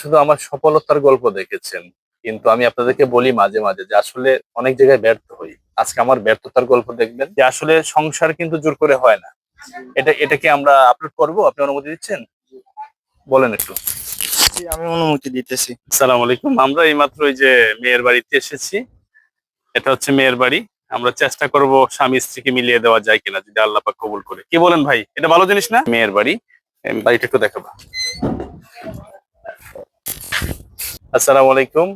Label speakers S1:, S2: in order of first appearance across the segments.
S1: শুধু আমার সফলতার গল্প দেখেছেন, কিন্তু আমি আপনাদেরকে বলি মাঝে মাঝে যে আসলে অনেক জায়গায় ব্যর্থ হই। আজকে আমার ব্যর্থতার গল্প দেখবেন যে আসলে সংসার কিন্তু জোর করে হয় না। এটা কি আমরা আপলোড করব? আপনি অনুমতি দিচ্ছেন? বলেন একটু।
S2: জি, আমি অনুমতি দিতেছি।
S1: আসসালামু আলাইকুম। আমরা এইমাত্র ওই যে মেয়ের বাড়িতে এসেছি। এটা হচ্ছে মেয়ের বাড়ি। আমরা চেষ্টা করব স্বামী স্ত্রীকে মিলিয়ে দেওয়া যায় কিনা, যদি আল্লাহ পাক কবুল করে। কি বলেন ভাই? এটা ভালো জিনিস না? মেয়ের বাড়ি। বাড়িটা একটু দেখাবো। আসসালামু আলাইকুম।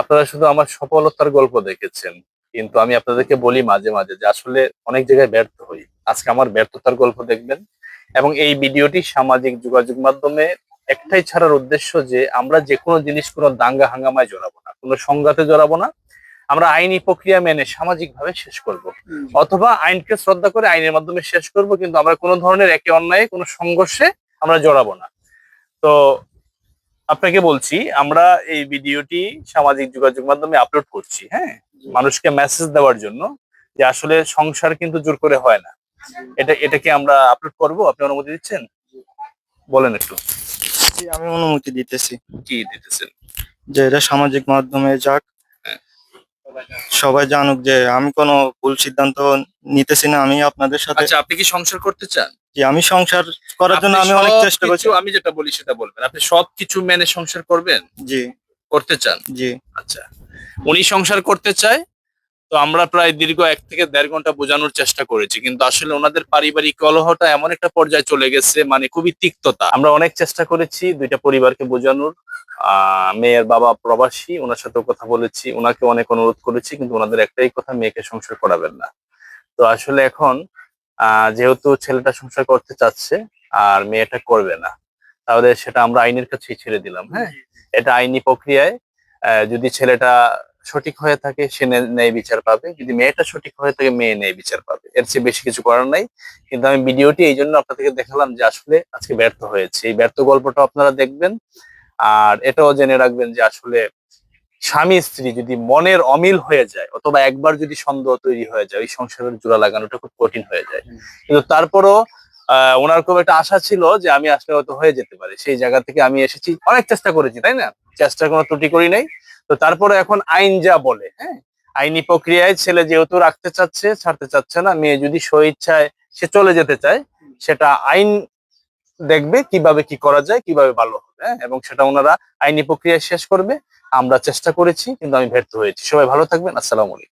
S1: আপনারা শুধু আমার সফলতার গল্প দেখেছেন, কিন্তু আমি আপনাদেরকে বলি মাঝে মাঝে যে আসলে অনেক জায়গায় ব্যর্থ হই। আজকে আমার ব্যর্থতার গল্প দেখবেন, এবং এই ভিডিওটি সামাজিক যোগাযোগ মাধ্যমে একটাই ছাড়ার উদ্দেশ্য যে আমরা যে কোনো জিনিস কোনো দাঙ্গা হাঙ্গামায় জড়াবো না, কোনো সংঘাতে জড়াবো না। আমরা আইনি প্রক্রিয়া মেনে সামাজিক ভাবে শেষ করব, অথবা আইনকে শ্রদ্ধা করে আইনের মাধ্যমে শেষ করব, কিন্তু আমরা কোনো ধরনের একে অন্যায় কোনো সংঘর্ষে আমরা জড়াবো না। তো আপনাকে বলছি, আমরা এই ভিডিওটি সামাজিক যোগাযোগ মাধ্যমে আপলোড করছি, হ্যাঁ, মানুষকে মেসেজ দেওয়ার জন্য যে আসলে সংসার কিন্তু জোর করে হয় না। এটা কি আমরা আপলোড করব? আপনি অনুমতি দিচ্ছেন? বলেন একটু।
S2: জি, আমি অনুমতি দিতেছি
S1: কি দিতেছেন?
S2: যে এটা সামাজিক মাধ্যমে যাক,
S1: হ্যাঁ।
S2: সবাই জানুক যে আমি কোনো ভুল সিদ্ধান্ত নিতেছি না। আমি আপনাদের সাথে
S1: আচ্ছা, আপনি কি সংসার করতে চান?
S2: যে আমি সংসার করার জন্য
S1: আপনি
S2: আমি অনেক চেষ্টা করছি।
S1: সবকিছু, আমি যেটা বলি সেটা বলবেন। আপনি সবকিছু মেনে সংসার করবেন?
S2: জি,
S1: করতে চান?
S2: জি,
S1: আচ্ছা, উনি সংসার করতে চায়। তো আমরা প্রায় দীর্ঘ 1 থেকে দেড় ঘন্টা বোঝানোর চেষ্টা করেছি, কিন্তু আসলে ওনাদের পারিবারিক কলহটা এমন একটা পর্যায়ে চলে গেছে, মানে খুবই তিক্ততা। আমরা অনেক চেষ্টা করেছি দুইটা পরিবারকে বোঝানোর। মেয়ের বাবা প্রবাসী, ওনার সাথেও কথা বলেছি, ওনাকে অনেক অনুরোধ করেছি, কিন্তু ওনাদের একটাই কথা, মেয়েকে সংসার করাবেন না। তো আসলে এখন যেহেতু ছেলেটা সংসার করতে চাচ্ছে আর মেয়েটা করবে না, তাহলে সেটা আমরা আইনের কাছেই ছেড়ে দিলাম। হ্যাঁ, এটা আইনি প্রক্রিয়ায় যদি ছেলেটা সঠিক হয়ে থাকে সে ন্যায় বিচার পাবে, যদি মেয়েটা সঠিক হয়ে থাকে মেয়ে ন্যায় বিচার পাবে। এর চেয়ে বেশি কিছু করার নাই। কিন্তু আমি ভিডিওটি এই জন্য আপনাদেরকে দেখালাম যে আসলে আজকে ব্যর্থ হয়েছে, এই ব্যর্থ গল্পটা আপনারা দেখবেন। আর এটাও জেনে রাখবেন যে আসলে স্বামী স্ত্রী যদি মনের অমিল হয়ে যায়, অথবা একবার যদি সন্দেহ তৈরি হয়ে যায়, ওই সংসারের জোড়া লাগানোটা খুব কঠিন হয়ে যায়। কিন্তু তারপরও ওনার খুব একটা আশা ছিল যে আমি আসলে হয়তো হয়ে যেতে পারে, সেই জায়গা থেকে আমি এসেছি, অনেক চেষ্টা করেছি, তাই না? চেষ্টার কোনো ত্রুটি করি নাই। তো তারপরে এখন আইন যা বলে, হ্যাঁ, আইনি প্রক্রিয়ায় ছেলে যেহেতু রাখতে চাচ্ছে, ছাড়তে চাচ্ছে না, মেয়ে যদি স্বইচ্ছায় সে চলে যেতে চায়, সেটা আইন দেখবে কিভাবে কি করা যায়, কিভাবে ভালো হবে, হ্যাঁ, এবং সেটা ওনারা আইনি প্রক্রিয়ায় শেষ করবে। আমরা চেষ্টা করেছি, কিন্তু আমি ব্যর্থ হয়েছি। সবাই ভালো থাকবেন। আসসালামু আলাইকুম।